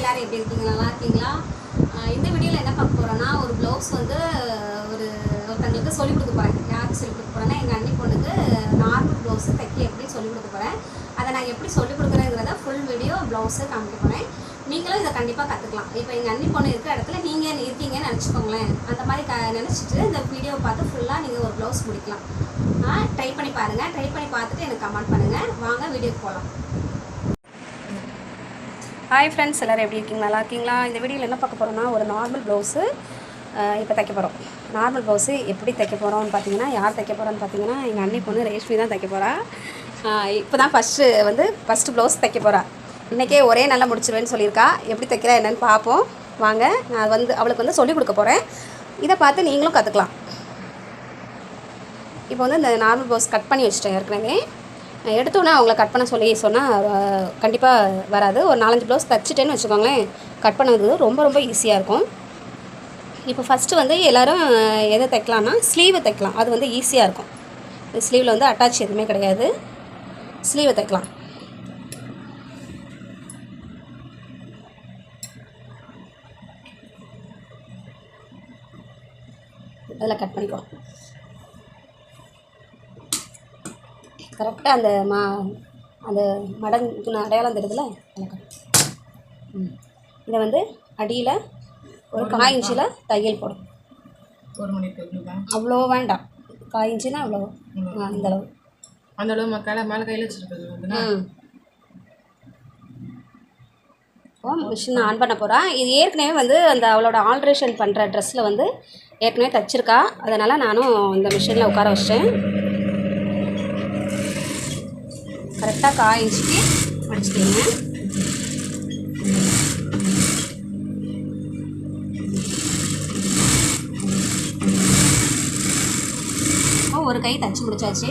எல்லோரும் எப்படி இருக்கீங்க? நல்லா இருக்கீங்களா? இந்த வீடியோவில் என்ன பார்க்க போகிறோன்னா, ஒரு ப்ளவுஸ் வந்து ஒருத்தங்களுக்கு சொல்லிக் கொடுக்க போகிறேன். யாருக்கு சொல்லிக் கொடுக்க போகிறேன்னா, எங்கள் அண்ணி பொண்ணுக்கு நார்மல் ப்ளவுஸு தைக்க எப்படி சொல்லிக் கொடுக்க போகிறேன். அதை நான் எப்படி சொல்லிக் கொடுக்குறேங்கிறத ஃபுல் வீடியோ ப்ளவுஸு காமிக்க போகிறேன். நீங்களும் இதை கண்டிப்பாக கற்றுக்கலாம். இப்போ எங்கள் அண்ணி பொண்ணு இருக்கிற இடத்துல நீங்கள் இருக்கீங்கன்னு நினச்சிக்கோங்களேன். அந்த மாதிரி நினச்சிட்டு இந்த வீடியோவை பார்த்து ஃபுல்லாக நீங்கள் ஒரு ப்ளவுஸ் முடிக்கலாம். ட்ரை பண்ணி பாருங்கள். ட்ரை பண்ணி பார்த்துட்டு எனக்கு கமெண்ட் பண்ணுங்கள். வாங்க வீடியோக்கு போகலாம். ஹாய் ஃப்ரெண்ட்ஸ், எல்லோரும் எப்படி இருக்கீங்க? நல்லா இருக்கீங்களா? இந்த வீடியோவில் என்ன பார்க்க போகிறோன்னா, ஒரு நார்மல் ப்ளவுஸு இப்போ தைக்க போகிறோம். நார்மல் ப்ளவுஸு எப்படி தைக்க போகிறோம்னு பார்த்தீங்கன்னா, யார் தைக்க போகிறோன்னு பார்த்தீங்கன்னா, எங்கள் அண்ணி பொண்ணு ரேஷ்மி தான் தைக்க போகிறா. இப்போ தான் ஃபஸ்ட்டு ப்ளவுஸ் தைக்க போகிறா. இன்றைக்கே ஒரே நல்லா முடிச்சிருவேன்னு சொல்லியிருக்கா. எப்படி தைக்கிறா என்னென்னு பார்ப்போம் வாங்க. நான் அவளுக்கு சொல்லிக் கொடுக்க போகிறேன். இதை பார்த்து நீங்களும் கற்றுக்கலாம். இப்போ இந்த நார்மல் ப்ளவுஸ் கட் பண்ணி வச்சுட்டேன். ஏற்கனவே எடுத்தோன்னே அவங்கள கட் பண்ண சொன்னால் கண்டிப்பாக வராது. ஒரு 4-5 ப்ளவுஸ் தைச்சிட்டேன்னு வச்சுக்கோங்களேன், கட் பண்ணது ரொம்ப ஈஸியாக இருக்கும். இப்போ ஃபஸ்ட்டு எல்லோரும் எதை தைக்கலான்னா, ஸ்லீவை தைக்கலாம். அது ஈஸியாக இருக்கும். ஸ்லீவில் அட்டாச் எதுவுமே கிடையாது. ஸ்லீவை தைக்கலாம். அதில் கட் பண்ணிக்கலாம். கரெக்டாக அந்த மடங்கு அடையாளம் தெரியுதுல, அதில் கட். இதை அடியில் ஒரு 1/4 இன்ச்சில் தையல் போடும். 1 மணி தையல் அவ்வளோ வேண்டாம். 1/4 இன்ச்சுனா அவ்வளோ, அந்தளவு மேலே கையில் வச்சுருக்குது. மிஷின் ஆன் பண்ண போகிறா. இது ஏற்கனவே அந்த அவளோட ஆல்ட்ரேஷன் பண்ணுற ட்ரெஸ்ஸில் ஏற்கனவே தைச்சிருக்கா. அதனால் நானும் இந்த மிஷினில் உட்கார வச்சிட்டேன். கரெக்டாக 1/4 இன்ச்சுக்கு மடிச்சுக்கோங்க. ஒரு கை தச்சு முடிச்சாச்சு.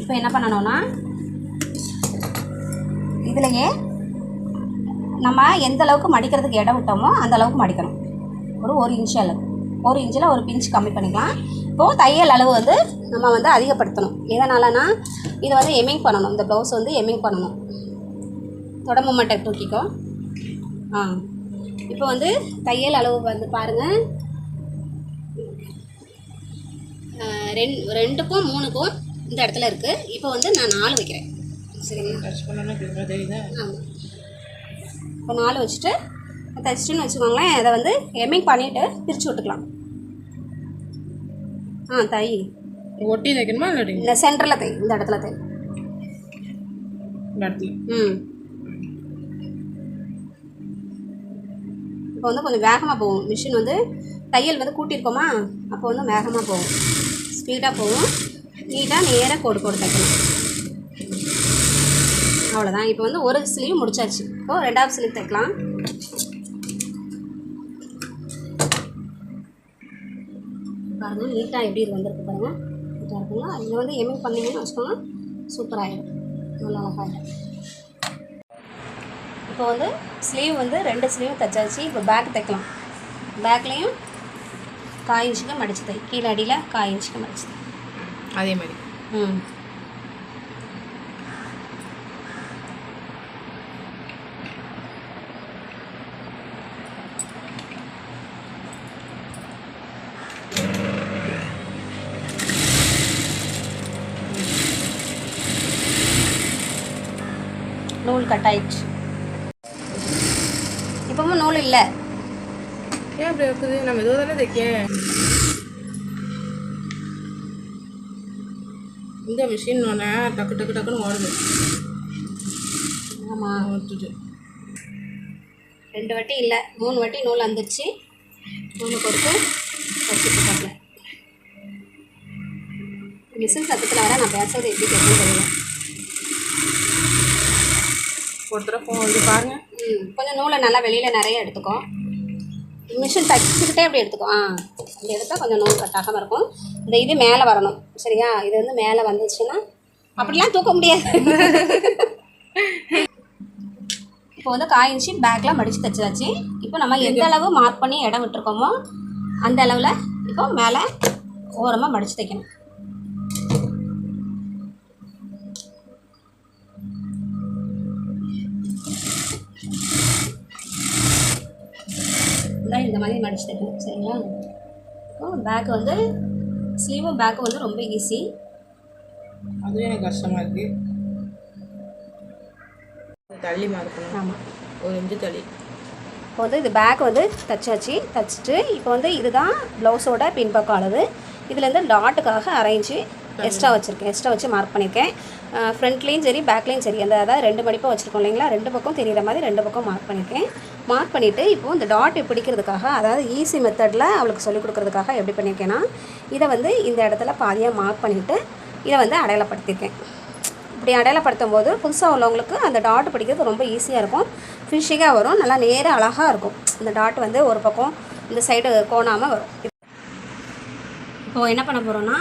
இப்போ என்ன பண்ணணும்னா, இதுலையே நம்ம எந்த அளவுக்கு மடிக்கிறதுக்கு இடம் விட்டோமோ அந்த அளவுக்கு மடிக்கணும். ஒரு இன்ச்சு அளவு, 1 இன்ச்சில் ஒரு பிஞ்ச் கம்மி பண்ணிக்கலாம். இப்போது தையல் அளவு நம்ம அதிகப்படுத்தணும். எதனாலனா, இது எம்மிங் பண்ணணும். இந்த ப்ளவுஸ் எம்மிங் பண்ணணும். தொடம்பு மட்டை தூக்கிக்கோ. இப்போ தையல் அளவு பாருங்கள். 2க்கும் 3க்கும் இந்த இடத்துல இருக்குது. இப்போ நான் 4 வைக்கிறேன். சரிங்களா? ஆமாம். இப்போ 4 வச்சுட்டு தைச்சிட்டுன்னு வச்சுக்கோங்களேன். அதை எம்மிங் பண்ணிவிட்டு பிரித்து விட்டுக்கலாம். தை ஒட்டி தைக்கணுமா? இந்த சென்டரில் தை, இந்த இடத்துல தை. இப்போ கொஞ்சம் வேகமாக போகும் மிஷின். தையல் கூட்டியிருக்கோமா, அப்போ வேகமாக போகும், ஸ்பீடாக போகும். நீட்டாக நேராக கோடு தைக்கணும். அவ்வளோதான். இப்போ ஒரு ஸ்லீவ் முடிச்சாச்சு. இப்போது 2வது ஸ்லீவ் தைக்கலாம். பாருங்கள், நீட்டாக எப்படி இது வந்திருக்கு பாருங்கள். நீட்டாக இருக்குங்களா? இதை எம்மிங் பண்ணிங்கன்னு வச்சுக்கோங்க, சூப்பராகிடும், நல்லா அழகாகிடும். இப்போ ஸ்லீவ் 2 ஸ்லீவ் தைச்சாச்சு. இப்போ பேக் தைக்கலாம். பேக்லேயும் 1/4 இன்ச்சுக்கு மடிச்சு தை. கீழே அடியில் 1/4 இன்ச்சுக்கு மடிச்சு தை. அதே மாதிரி. நூல் கட் ஆயிடுச்சு. இப்பவும் நூல் இல்லை. ஏன் அப்படி இருக்குது? நம்ம எதுவும் தானே தைக்கேன். இந்த மிஷின் டக்குன்னு ஓடுது. ஆமாம், 2 வாட்டி இல்லை 3 வாட்டி நூல் வந்துடுச்சு. நூல் கொடுத்து வச்சுட்டு மிஷின் சத்தத்தில் வர நான் பேசுறது எப்படி கேட்கணும் தெரியல. பாருங்கள். கொஞ்சம் நூலை நல்லா வெளியில் நிறைய எடுத்துக்கோ. மிஷின் தைச்சிக்கிட்டே அப்படி எடுத்துக்கோ. அப்படி எடுத்தால் கொஞ்சம் நூல் கட்டாகாமல் இருக்கும். இது மேலே வரணும். சரியா? இது மேலே வந்துச்சுன்னா அப்படிலாம் தூக்க முடியாது. இப்போ 1/4 இன்ச்சு பேக்கில் மடித்து தைச்சாச்சு. இப்போ நம்ம எந்த அளவு மார்க் பண்ணி இடம் விட்டுருக்கோமோ அந்த அளவில் இப்போ மேலே ஓரமாக மடித்து தைக்கணும். இந்த மாதிரி மடிச்சு தைக்கணும். சரிங்களா? பேக்கு வந்து ஸ்லீவும் பேக்கு வந்து ரொம்ப ஈஸி. அதுவே எனக்கு கஷ்டமாக இருக்குது. தள்ளி மாற்றணும். ஆமாம், ஒரு இன்ச்சு தள்ளி. இப்போ வந்து இது பேக் வந்து தைச்சிட்டு இப்போ வந்து இதுதான் ப்ளவுஸோட பின்பக்கம் அளவு. இதுலேருந்து டாட்டுக்காக அரைஞ்சி எக்ஸ்ட்ரா வச்சு மார்க் பண்ணியிருக்கேன். ஃப்ரண்ட்லேயும் சரி பேக்லேயும் சரி அதாவது 2 மடிப்பாக வச்சுருக்கோம் இல்லைங்களா, 2 பக்கம் தெரிகிற மாதிரி 2 பக்கம் மார்க் பண்ணியிருக்கேன். மார்க் பண்ணிவிட்டு இப்போது இந்த டாட் பிடிக்கிறதுக்காக அதாவது ஈஸி மெத்தடில் அவளுக்கு சொல்லிக் கொடுக்குறதுக்காக எப்படி பண்ணியிருக்கேன்னா, இதை வந்து இந்த இடத்துல பாதியாக மார்க் பண்ணிவிட்டு இதை வந்து அடையாளப்படுத்தியிருக்கேன். இப்படி அடையாளப்படுத்தும் போது புதுசாக உள்ளவங்களுக்கு அந்த டாட் பிடிக்கிறது ரொம்ப ஈஸியாக இருக்கும், ஃபினிஷிங்காக வரும், நல்லா நேராக அழகாக இருக்கும். இந்த டாட் வந்து ஒரு பக்கம் இந்த சைடு கோணாமல் வரும். இப்போது என்ன பண்ண போகிறோன்னா,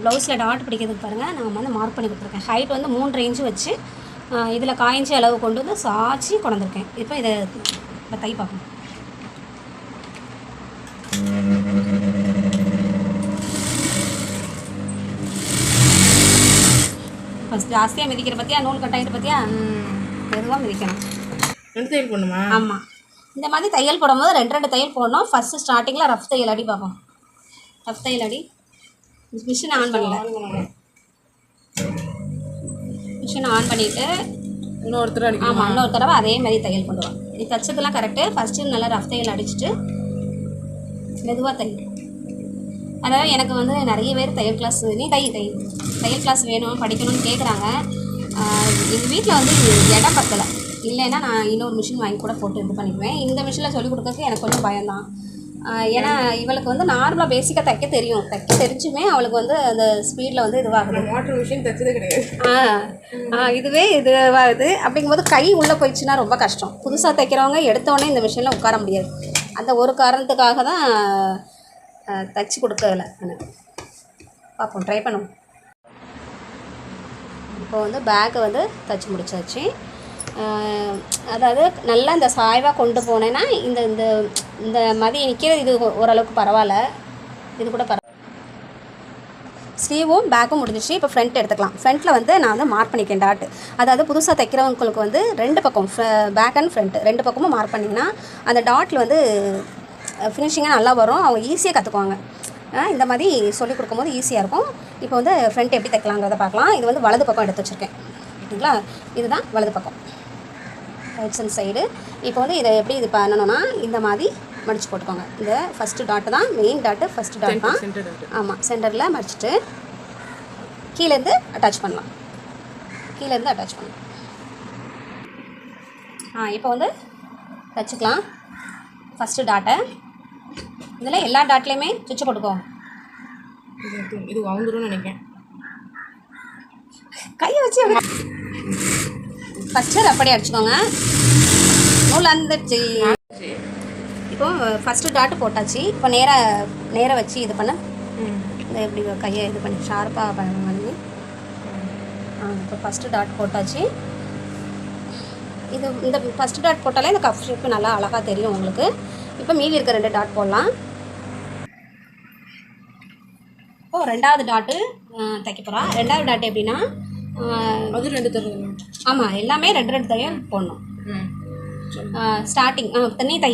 ப்ளவுஸில் டாட் பிடிக்கிறதுக்கு பாருங்கள் நம்ம வந்து மார்க் பண்ணி கொடுத்துருக்கேன். ஹைட் வந்து 3 இன்ச்சு வச்சு இதில் 1/4 இன்ச்சு அளவு கொண்டு வந்து சாய்ச்சி கொண்டிருக்கேன். இப்போ இதை தை பார்க்கணும். ஃபஸ்ட் ஜாஸ்தியாக மிதிக்கிற பற்றியா, நூல் கட்டாயிட்டு பற்றியா, மெதுவாக மிதிக்கணும். 2 தையல் போடணுமா? ஆமாம், இந்த மாதிரி தையல் போடும்போது 2 தையல் போடணும். ஃபஸ்ட்டு ஸ்டார்டிங்கில் ரஃப் தையல் அடி பார்ப்போம். ரஃப் தையல் அடி. மிஷின் ஆன் பண்ணல. மிஷின் ஆன் பண்ணிவிட்டு இன்னொருத்தர் அடிக்கணும். ஆமாம், இன்னொரு தடவை அதே மாதிரி தையல் கொண்டு வா. இது தைச்சதெல்லாம் கரெக்டு. ஃபஸ்ட்டு நல்லா ரஃப் தையல் அடிச்சுட்டு மெதுவாக தையல். அதாவது எனக்கு வந்து நிறைய பேர் தையல் கிளாஸ் நீ தையல் கிளாஸ் வேணும் படிக்கணும்னு கேட்குறாங்க. எங்கள் வீட்டில் வந்து இடம் பத்தலை. இல்லைன்னா நான் இன்னொரு மிஷின் வாங்கி கூட போட்டு இது பண்ணிக்குவேன். இந்த மிஷினில் சொல்லிக் கொடுக்கறதுக்கு எனக்கு கொஞ்சம் பயம்தான். ஏன்னா இவளுக்கு வந்து நார்மலாக பேசிக்காக தைக்க தெரிஞ்சுமே அவளுக்கு வந்து அந்த ஸ்பீடில் வந்து இதுவாகுது. மோட்டர் மிஷின் தைச்சதே கிடையாது. இதுவே இதுவாகுது. அப்படிங்கும்போது கை உள்ளே போயிடுச்சுன்னா ரொம்ப கஷ்டம். புதுசாக தைக்கிறவங்க எடுத்தோடனே இந்த மிஷினில் உட்கார முடியாது. அந்த ஒரு காரணத்துக்காக தான் தைச்சி கொடுக்கல. பார்ப்போம், ட்ரை பண்ணுவோம். இப்போ வந்து பேக்கை வந்து தைச்சி முடிச்சாச்சு. அதாவது நல்லா இந்த சாய்வாக கொண்டு போனேன்னா இந்த இந்த இந்த மாதிரி நிற்கிறது இது ஓரளவுக்கு பரவாயில்ல. இது கூட பரவாயில்ல. ஸ்லீவும் பேக்கும் முடிஞ்சிச்சு. இப்போ ஃப்ரண்ட் எடுத்துக்கலாம். ஃப்ரண்ட்டில் வந்து நான் வந்து மார்க் பண்ணிக்கேன் டாட்டு. அதாவது புதுசாக தைக்கிறவங்களுக்கு வந்து 2 பக்கம் பேக் அண்ட் ஃப்ரண்ட் 2 பக்கமும் மார்க் பண்ணிங்கன்னா அந்த டாட்டில் வந்து ஃபினிஷிங்காக நல்லா வரும். அவங்க ஈஸியாக கற்றுக்குவாங்க. இந்த மாதிரி சொல்லிக் கொடுக்கும்போது ஈஸியாக இருக்கும். இப்போ வந்து ஃப்ரண்ட் எப்படி தைக்கலாங்கிறத பார்க்கலாம். இது வந்து வலது பக்கம் எடுத்து வச்சுருக்கேன். ஓகேங்களா? இதுதான் வலது பக்கம், ரைட் ஹேண்ட் சைடு. இப்போ வந்து இதை எப்படி இது பண்ணணும்னா இந்த மாதிரி மடித்து போட்டுக்கோங்க. இந்த ஃபஸ்ட்டு டாட்டு தான் மெயின் டாட்டு, ஃபஸ்ட்டு டாட் தான். ஆமாம், சென்டரில் மடிச்சுட்டு கீழேருந்து அட்டாச் பண்ணலாம். இப்போ வந்து தைச்சிக்கலாம் ஃபஸ்ட்டு டாட்டை. இதில் எல்லா டாட்லேயுமே சுவிட்சு போட்டுக்கோ. இது வாங்குறோம்னு நினைக்கிறேன். கையை வச்சு ஃபஸ்ட்டு ரப்படி அடிச்சுக்கோங்க. நூல் வந்துடுச்சு. இப்போ ஃபஸ்ட்டு டாட்டு போட்டாச்சு. இப்போ நேராக வச்சு இது பண்ண இந்த எப்படி கையை இது பண்ணி ஷார்ப்பாக பண்ணி இப்போ ஃபஸ்ட்டு டாட் போட்டாச்சு. இந்த ஃபஸ்ட்டு டாட் போட்டாலே இந்த கஃப் ஷேப்பு நல்லா அழகாக தெரியும் உங்களுக்கு. இப்போ மீதி இருக்க 2 டாட் போடலாம். இப்போது 2வது டாட்டு தைக்க போகிறா. 2வது டாட் எப்படின்னா அது 2 தருது. ஆமாம், எல்லாமே 2 தையல் போடணும். ஸ்டார்டிங் தண்ணி தை.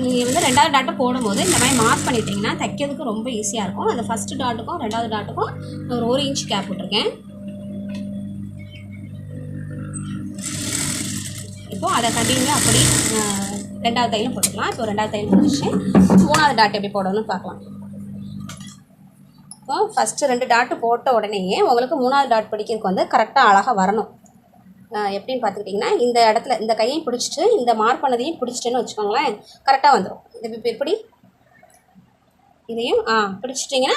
நீங்கள் வந்து 2வது டாட்டு போடும்போது இந்த மாதிரி மார்க் பண்ணிட்டீங்கன்னா தைக்கிறதுக்கு ரொம்ப ஈஸியாக இருக்கும். அந்த ஃபஸ்ட்டு டாட்டுக்கும் 2வது டாட்டுக்கும் ஒரு 1 இன்ச் கேப் விட்டுருக்கேன். இப்போது அதை கண்டினியூ அப்படி 2வது தையலும் போட்டுக்கலாம். இப்போ 2வது தையல் முடிச்சு 3வது டாட் எப்படி போடணும்னு பார்க்கலாம். இப்போ ஃபஸ்ட்டு 2 டாட்டு போட்ட உடனேயே உங்களுக்கு 3வது டாட் பிடிக்கிறதுக்கு வந்து கரெக்டாக அழகாக வரணும். எப்படின்னு பார்த்துக்கிட்டிங்கன்னா இந்த இடத்துல இந்த கையையும் பிடிச்சிட்டு இந்த மார்க் பண்ணதையும் பிடிச்சிட்டேன்னு வச்சுக்கோங்களேன், கரெக்டாக வந்துடும். இது இப்போ எப்படி இதையும் பிடிச்சிட்டிங்கன்னா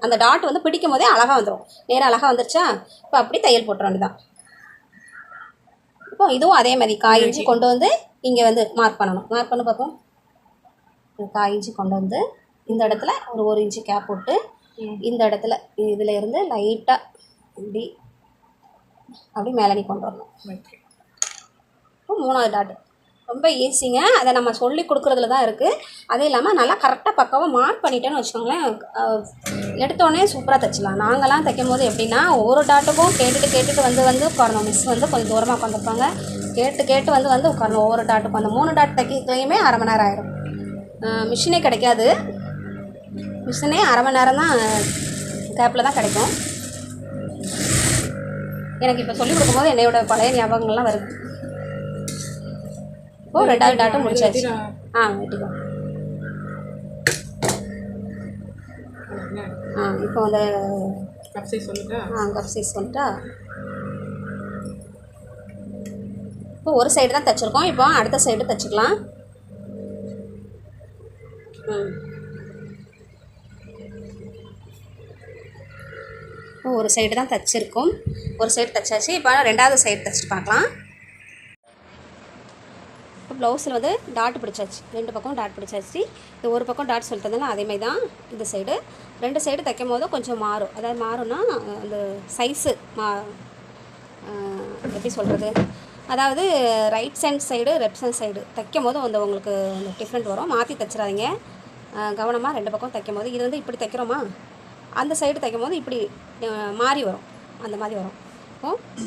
அந்த டாட் வந்து பிடிக்கும் போதே அழகாக வந்துடும். நேராக அழகாக வந்துருச்சா? இப்போ அப்படி தையல் போட்டுற வேண்டியதான். இப்போ இதுவும் அதே மாதிரி 1/4 இன்ச்சு கொண்டு வந்து இங்கே வந்து மார்க் பண்ணணும். மார்க் பண்ணி பார்ப்போம். 1/4 இன்ச்சு கொண்டு வந்து இந்த இடத்துல ஒரு 1 இன்ச்சு கேப் போட்டு இந்த இடத்துல இதில் இருந்து லைட்டாக அப்படி மேலே நீ கொண்டு வரணும். இப்போ 3வது டாட்டு ரொம்ப ஈஸிங்க. அதை நம்ம சொல்லி கொடுக்குறதுல தான் இருக்குது. அதுவும் இல்லாமல் நல்லா கரெக்டாக பக்காவாக மார்க் பண்ணிட்டேன்னு வச்சுக்கோங்களேன், எடுத்தோடனே சூப்பராக தைச்சிடலாம். நாங்கள்லாம் தைக்கும் போது எப்படின்னா ஒவ்வொரு டாட்டுக்கும் கேட்டுட்டு வந்து உட்காரணும். மிஸ் வந்து கொஞ்சம் தூரமாக உட்காந்துருப்பாங்க. கேட்டு வந்து உட்காரணும் ஒவ்வொரு டாட்டுக்கும். அந்த 3 டாட் தைக்கிறதுலையுமே அரை மணி நேரம் ஆயிடும். மிஷினே கிடைக்காது. மிஷினே அரை மணி நேரம் தான் கேப்பில் தான் கிடைக்கும். எனக்கு இப்போ சொல்லிக் கொடுக்கும்போது என்னையோட பழைய ஞாபகங்கள்லாம் வருது. இப்போது 2வது டாட்டும் முடிச்சாச்சு. வெட்டிக்கோ. இப்போ அந்த கப் சைஸ் வந்துட்டா இப்போ ஒரு சைடு தான் தைச்சிருக்கோம். இப்போ அடுத்த சைடு தைச்சிக்கலாம். இப்போ ஒரு சைடு தான் தைச்சிருக்கோம். ஒரு சைடு தைச்சாச்சு. இப்போ 2வது சைடு தைச்சிட்டு பார்க்கலாம். இப்போ ப்ளவுஸில் வந்து டாட் பிடிச்சாச்சு. 2 பக்கம் டாட் பிடிச்சாச்சு. இது ஒரு பக்கம் டாட் சொல்லிட்டதுனால அதேமாதிரி தான் இந்த சைடு. 2 சைடு தைக்கும் போது கொஞ்சம் மாறும். அதாவது மாறும்னா அந்த சைஸு எப்படி சொல்கிறது, அதாவது right hand side left hand side தைக்கும் போது வந்து உங்களுக்கு அந்த டிஃப்ரெண்ட் வரும். மாற்றி தைச்சிடாதீங்க. கவனமாக 2 பக்கம் தைக்கும் போது இது வந்து இப்படி தைக்கிறோமா, அந்த சைடு தைக்கும் போது இப்படி மாறி வரும். அந்த மாதிரி வரும்.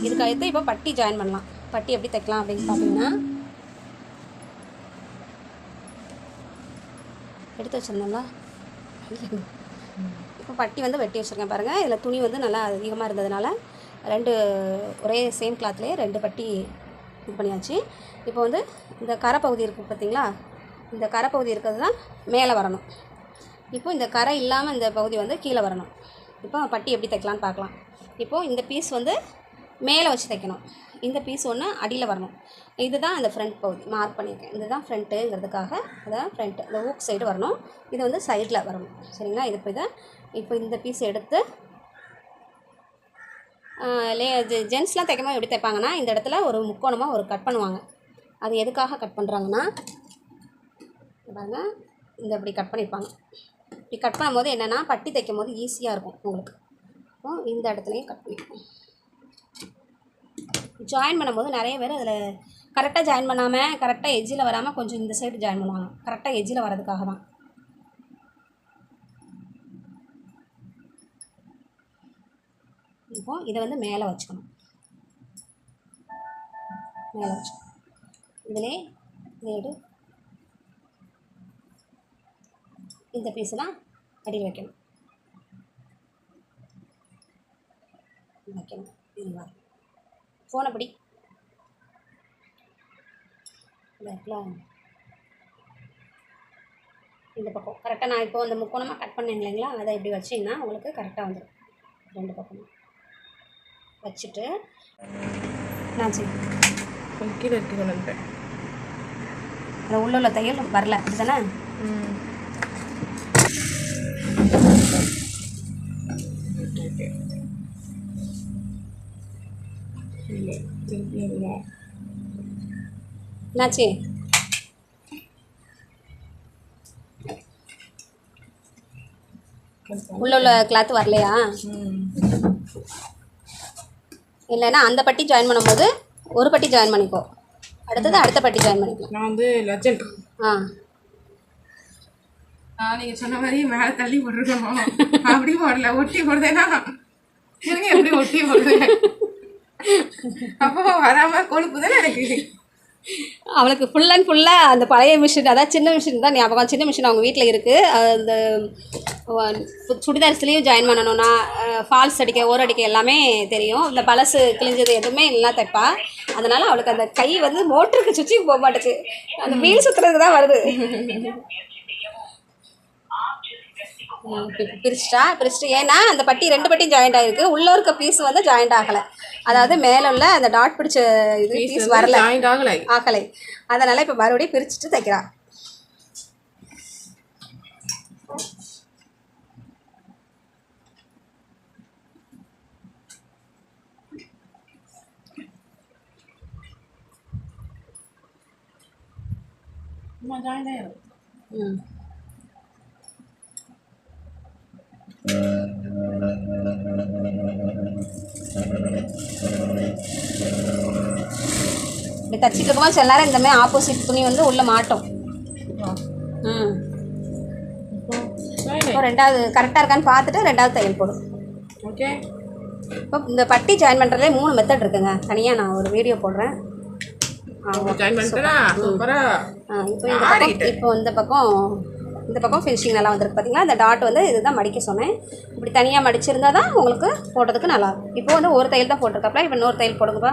இதுக்கு அடுத்து இப்போ பட்டி ஜாயின் பண்ணலாம். பட்டி எப்படி தைக்கலாம் அப்படின்னு பார்த்தீங்கன்னா, எடுத்து வச்சுருந்தோம்ல, இப்போ பட்டி வந்து வெட்டி வச்சுருக்கேன் பாருங்கள். இதில் துணி வந்து நல்லா அதிகமாக இருந்ததுனால 2 ஒரே சேம் கிளாத்லேயே 2 பட்டி இது பண்ணியாச்சு. இப்போ வந்து இந்த கரை பகுதி இருக்குது பார்த்தீங்களா, இந்த கரை பகுதி இருக்கிறது தான் மேலே வரணும். இப்போ இந்த கரை இல்லாமல் இந்த பகுதி வந்து கீழே வரணும். இப்போ பட்டி எப்படி தைக்கலான்னு பார்க்கலாம். இப்போது இந்த பீஸ் வந்து மேலே வச்சு தைக்கணும். இந்த பீஸ் ஒன்று அடியில் வரணும். இதுதான் அந்த ஃப்ரண்ட் பகுதி மார்க் பண்ணியிருக்கேன். இதுதான் ஃப்ரண்ட்டுங்கிறதுக்காக அதான் ஃப்ரண்ட்டு இந்த ஊக் சைடு வரணும். இது வந்து சைடில் வரணும். சரிங்களா? இப்போ இந்த பீஸ் எடுத்து ஜென்ஸ்லாம் தைக்கும்போது எப்படி தைப்பாங்கன்னா, இந்த இடத்துல ஒரு முக்கோணமாக ஒரு கட் பண்ணுவாங்க. அது எதுக்காக கட் பண்ணுறாங்கன்னா பாருங்க, இந்த இப்படி கட் பண்ணியிருப்பாங்க. இப்படி கட் பண்ணும்போது என்னென்னா பட்டி தைக்கும் போது ஈஸியாக இருக்கும் உங்களுக்கு. இந்த இடத்துலையும் கட் பண்ணிப்போம். ஜாயின் பண்ணும்போது நிறைய பேர் அதில் கரெக்டாக ஜாயின் பண்ணாமல் கரெக்டாக எஜ்ஜில் வராமல் கொஞ்சம் இந்த சைடு ஜாயின் பண்ணுவாங்க. கரெக்டாக எஜ்ஜில் வரதுக்காக தான். இப்போ இதை வந்து மேலே வச்சுக்கணும். மேலே வச்சுக்கணும். இதிலே இதை இந்த பீஸ்லாம் அடியில் வைக்கணும். இதுவா ஃபோனை படி இந்த பக்கம் கரெக்டாக நான் இப்போ அந்த முக்கோணமாக கட் பண்ணேன் இல்லைங்களா, அதை இப்படி வச்சிங்கன்னா உங்களுக்கு கரெக்டாக வந்துடும். 2 பக்கமும் வச்சுட்டு நான் கீழே இருக்கு கொண்டு வந்துட்டேன். அந்த உள்ள தையல் வரல அப்படிதானே? என்னாச்சு? உள்ள கிளாத் வரலையா? இல்லைன்னா அந்த பட்டி ஜாயின் பண்ணும்போது ஒரு பட்டி ஜாயின் பண்ணிக்கோ, அடுத்தது அடுத்த பட்டி ஜாயின் பண்ணிக்கலாம். நான் வந்து லெஜண்ட். நீங்கள் சொன்ன மாதிரி மேலே தள்ளி போட்டுருக்கோம். அப்படி போடல, ஒட்டி போடுறேன்னா எப்படி ஒட்டி போடுறேன். அப்போ வராமல் கொழுப்பு தானே எனக்கு. அவளுக்கு ஃபுல் அண்ட் ஃபுல்லாக அந்த பழைய மிஷின், அதாவது சின்ன மிஷின் தான் ஞாபகம். சின்ன மிஷின் அவங்க வீட்டில் இருக்குது. அந்த சுடிதார்ஸ்லேயும் ஜாயின் பண்ணணும்னா ஃபால்ஸ் அடிக்க ஓர அடிக்க எல்லாமே தெரியும். இந்த பழசு கிழிஞ்சது எதுவுமே எல்லாம் தைப்பா. அதனால் அவளுக்கு அந்த கை வந்து மோட்டருக்கு சுற்றி போக மாட்டேக்கு, அந்த வீல் சுற்றுறதுக்கு தான் வருது. பிரிச்சுட்டு ஏன்னா அந்த பட்டி 2 பட்டி ஜாயிண்ட் ஆகிருக்கு. உள்ளே இருக்க பீஸ் வந்து ஜாயிண்ட் ஆகலை. அதாவது மேலே உள்ள அந்த டாட் பிடிச்ச இது பீஸ் வரல, ஆகலை. அதனால் இப்போ மறுபடியும் பிரிச்சுட்டு தைக்கிறா. இப்படி தச்சிட்டு இருக்கும்போது சில நேரம் இந்த மாதிரி ஆப்போசிட் துணி வந்து உள்ளே மாட்டோம். இப்போ ரெண்டாவது கரெக்டாக இருக்கான்னு பார்த்துட்டு ரெண்டாவது தையல் போடும். ஓகே. இப்போ இந்த பட்டி ஜாயின் பண்ணுறதுலே 3 மெத்தட் இருக்குங்க. தனியாக நான் ஒரு வீடியோ போடுறேன். ஜாயின் பண்ணிட்டா சூப்பரா. இப்போ இந்த பக்கம் ஃபினிஷிங் நல்லா வந்திருக்கு பார்த்தீங்களா. இந்த டாட் வந்து இதுதான் மடிக்க சொன்னேன். இப்படி தனியாக மடிச்சிருந்தா தான் உங்களுக்கு போடுறதுக்கு நல்லாயிருக்கும். இப்போ வந்து ஒரு தையல் தான் போட்டிருக்காப்ல. இப்போ இன்னொரு தையல் போடுங்கப்பா.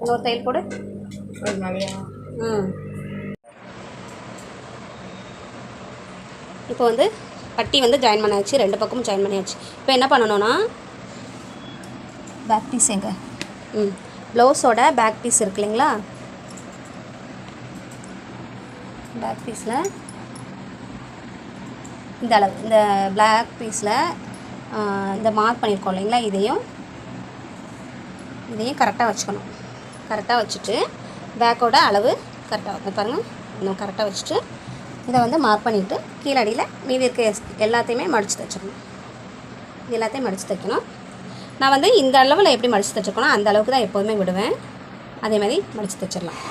இன்னொரு தையல் போடு. இப்போ வந்து பட்டி வந்து ஜாயின் பண்ணியாச்சு, 2 பக்கமும் ஜாயின் பண்ணியாச்சு. இப்போ என்ன பண்ணணும்னா பேக் பீஸ் எங்க ப்ளவுஸோட பேக் பீஸ் இருக்கு இல்லைங்களா. பேக் பீஸில் இந்த அளவு இந்த பிளாக் பீஸில் இந்த மார்க் பண்ணியிருக்கோம் இல்லைங்களா, இதையும் கரெக்டாக வச்சுக்கணும். கரெக்டாக வச்சுட்டு பேக்கோட அளவு கரெக்டாக பாருங்கள், இன்னும் கரெக்டாக வச்சுட்டு இதை வந்து மார்க் பண்ணிவிட்டு கீழே அடியில் மீதி இருக்க எல்லாத்தையுமே மடித்து தைச்சிடணும். எல்லாத்தையும் மடித்து தைக்கணும். நான் வந்து இந்த அளவில் எப்படி மடித்து தைச்சிருக்கணும் அந்த அளவுக்கு தான் எப்போதுமே விடுவேன். அதே மாதிரி மடித்து தைச்சிடலாம்.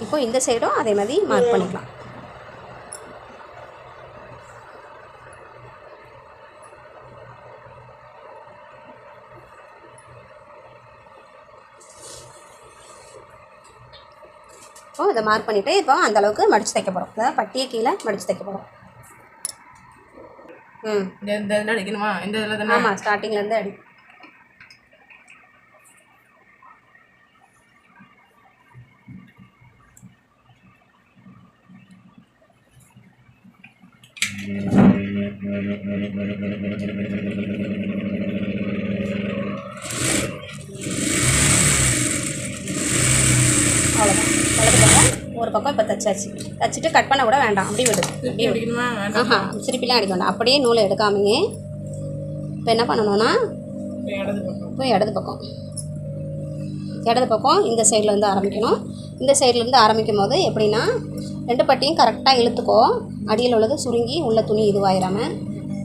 இப்போது இந்த சைடும் அதே மாதிரி மார்க் பண்ணிக்கலாம். இப்போ இதை மார்க் பண்ணிவிட்டு இப்போ அந்தளவுக்கு மடித்து தைக்க போகிறோம். அதாவது பட்டியை கீழே மடித்து தைக்க போகிறோம். இந்த இதில் அடிக்கணுமா? இந்த இதில் தானே? ஆமாம், ஸ்டார்டிங்லேருந்து அடி. அவ்வளோதான். ஒரு பக்கம் இப்போ தைச்சிட்டு கட் பண்ண கூட வேண்டாம், அப்படியே விடு. திருப்பிலாம் அடிக்க வேண்டாம், அப்படியே நூலை எடுக்காமையே இப்போ என்ன பண்ணணும்னா இப்போ இடது பக்கம் இந்த சைடில் வந்து ஆரம்பிக்கணும். இந்த சைட்லேருந்து ஆரம்பிக்கும் போது எப்படின்னா 2 பட்டியும் கரெக்டாக இழுத்துக்கோ. அடியில் உள்ளது சுருங்கி உள்ள துணி இதுவாயிராமல்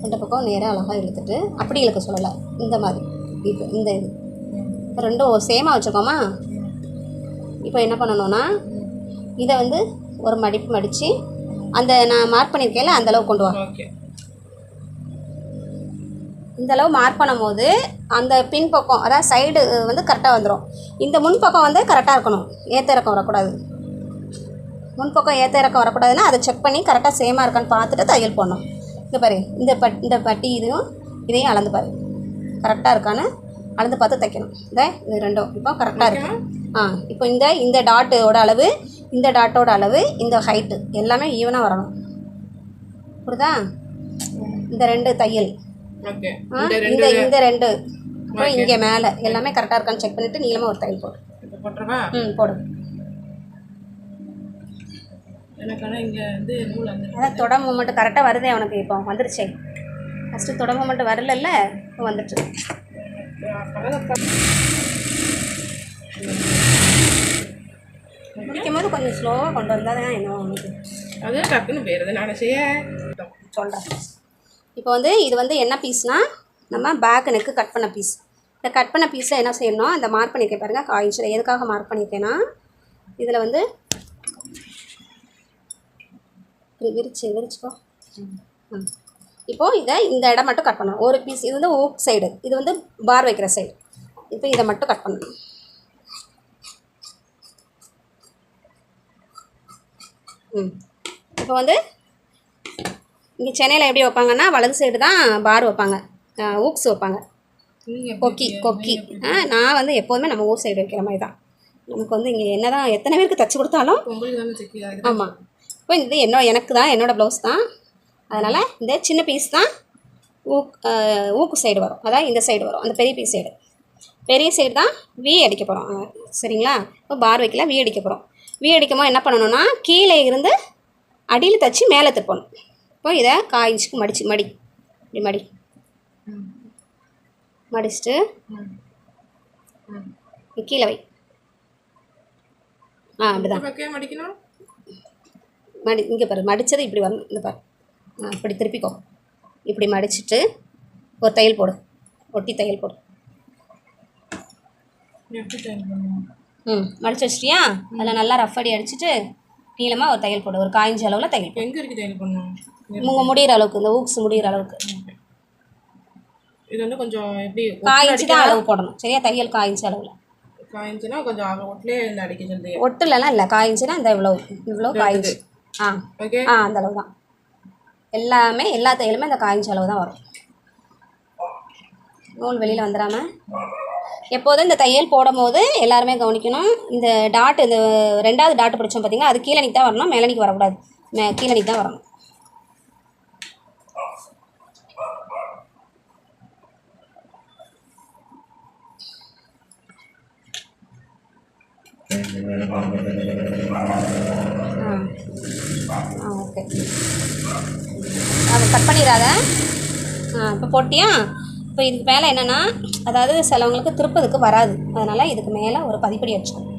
2 பக்கம் நேராக அழகாக இழுத்துட்டு அப்படி இழுக்க சொல்லலை, இந்த மாதிரி இப்போ இந்த இது ரெண்டும் சேமாக வச்சுக்கோமா. இப்போ என்ன பண்ணணும்னா இதை வந்து ஒரு மடித்து அந்த நான் மார்க் பண்ணியிருக்கேன்ல அந்தளவு கொண்டு வா. இந்தளவு மார்க் பண்ணும்போது அந்த பின் பக்கம் அதாவது சைடு வந்து கரெக்டாக வந்துடும். இந்த முன் பக்கம் வந்து கரெக்டாக இருக்கணும், ஏற்ற இறக்கம் வரக்கூடாது. முன்பக்கம் ஏற்ற இறக்கம் வரக்கூடாதுன்னா அதை செக் பண்ணி கரெக்டாக சேமாக இருக்கான்னு பார்த்துட்டு தையல் போடணும். இங்கே பாரு, இந்த பட்டி இதையும் அளந்து பாரு, கரெக்டாக இருக்கான்னு அளந்து பார்த்து தைக்கணும். இது ரெண்டும் இப்போ கரெக்டாக இருக்கு. இப்போ இந்த டாட்டோட அளவு, இந்த டாட்டோட அளவு, இந்த ஹைட்டு எல்லாமே ஈவனாக வரணும். புரியுதா? இந்த 2 தையல், இந்த 2 அப்புறம் இங்கே மேலே எல்லாமே கரெக்டாக இருக்கான்னு செக் பண்ணிவிட்டு நீளமாக ஒரு தையல் போடு. போடு. அதான் தொட மூமெண்ட் கரெக்டாக வருதே உனக்கு. இப்போ வந்துருச்சே. ஃபஸ்ட்டு தொட மூமெண்ட் வரலல்ல, இப்போ வந்துட்டு. முடிக்கும் போது கொஞ்சம் ஸ்லோவாக கொண்டு வந்தால் தான் என்ன உனக்கு அது டக்குன்னு போயிடுது. நான் சொல்கிறேன். இப்போ வந்து இது வந்து என்ன பீஸ்னால் நம்ம பேக் நெக்கு கட் பண்ண பீஸ். இந்த கட் பண்ண பீஸில் என்ன செய்யணும், அந்த மார்க் பண்ணியிருக்கேன் பாருங்கள் 1/4 இன்ச்சில். எதுக்காக மார்க் பண்ணியிருக்கேன்னா இதில் வந்து விரிச்சுக்கோ. இப்போது இந்த இடம் மட்டும் கட் பண்ணணும். ஒரு பீஸ் இது வந்து ஊக் சைடு, இது வந்து பார் வைக்கிற சைடு. இப்போ இதை மட்டும் கட் பண்ணணும். இப்போ வந்து இங்கே சென்னையில் எப்படி வைப்பாங்கன்னா வலது சைடு தான் பார் வைப்பாங்க, ஊக்ஸ் வைப்பாங்க, கொக்கி. நான் வந்து எப்போதுமே நம்ம ஊர் சைடு வைக்கிற மாதிரி தான். நமக்கு வந்து இங்கே என்ன தான் எத்தனை பேருக்கு தைச்சி கொடுத்தாலும் ஆமாம். இப்போ இது எனக்கு தான் என்னோடய ப்ளவுஸ் தான். அதனால் இந்த சின்ன பீஸ் தான் ஊக்கு சைடு வரும், அதான் இந்த சைடு வரும். அந்த பெரிய சைடு தான் வி அடிக்க போகிறோம். சரிங்களா? இப்போ பார் வைக்கல, வி அடிக்க போகிறோம். வி அடிக்கும்போது என்ன பண்ணணும்னா கீழே இருந்து அடியில் தைச்சி மேலே திருப்பணும். இப்போ இதை 1/4 இன்ச்சுக்கு இப்படி மடிச்சுட்டு கீழே வை. அப்படிதான் இங்கே பாரு, மடித்தது இப்படி வரணும். இந்த பாரு, இப்படி திருப்பிக்கோ. இப்படி மடிச்சுட்டு ஒரு தையல் போடு, ஒட்டி தையல் போடு. மடிச்சு வச்சிட்டியா? அதில் நல்லா ரஃப் அடி அடிச்சுட்டு நீளமாக ஒரு தையல் போடு, ஒரு 1 இன்ச் அளவில் தையல் போடு. எங்கே இருக்குது தையல் பண்ணணும்? உங்கள் முடிகிற அளவுக்கு, இந்த ஊக்ஸ் முடிகிற அளவுக்கு. இது வந்து கொஞ்சம் எப்படி 1 இன்ச் தான் அளவு போடணும் சரியா? தையல் 1 இன்ச் அளவில். 1 இன்ச்சுனா கொஞ்சம் ஒட்டிலே இந்த அடிக்கிறது. ஒட்டுலலாம் இல்லை, 1 இன்ச்சுனா இந்த இவ்வளோ 1 இன்ச். ஓகே அந்த அளவு தான். எல்லாமே எல்லா தையலுமே இந்த 1 இன்ச் அளவு தான் வரும். நூல் வெளியில் வந்துடாமல் எப்போதும் இந்த தையல் போடும் போது எல்லாருமே கவனிக்கணும். இந்த டாட், இந்த 2வது டாட் பிடிச்சோம் பார்த்தீங்கன்னா, அது கீழே நிற்க தான் வரணும், மேலே நிற்க வரக்கூடாது. கீழே நிற்க தான் வரணும். ஓகே, அதை கட் பண்ணிடாத. இப்போ போட்டியா? இப்போ இதுக்கு மேலே என்னென்னா, அதாவது சிலவங்களுக்கு திருப்பதுக்கு வராது, அதனால் இதுக்கு மேலே ஒரு பதிப்படி வச்சுக்கணும்.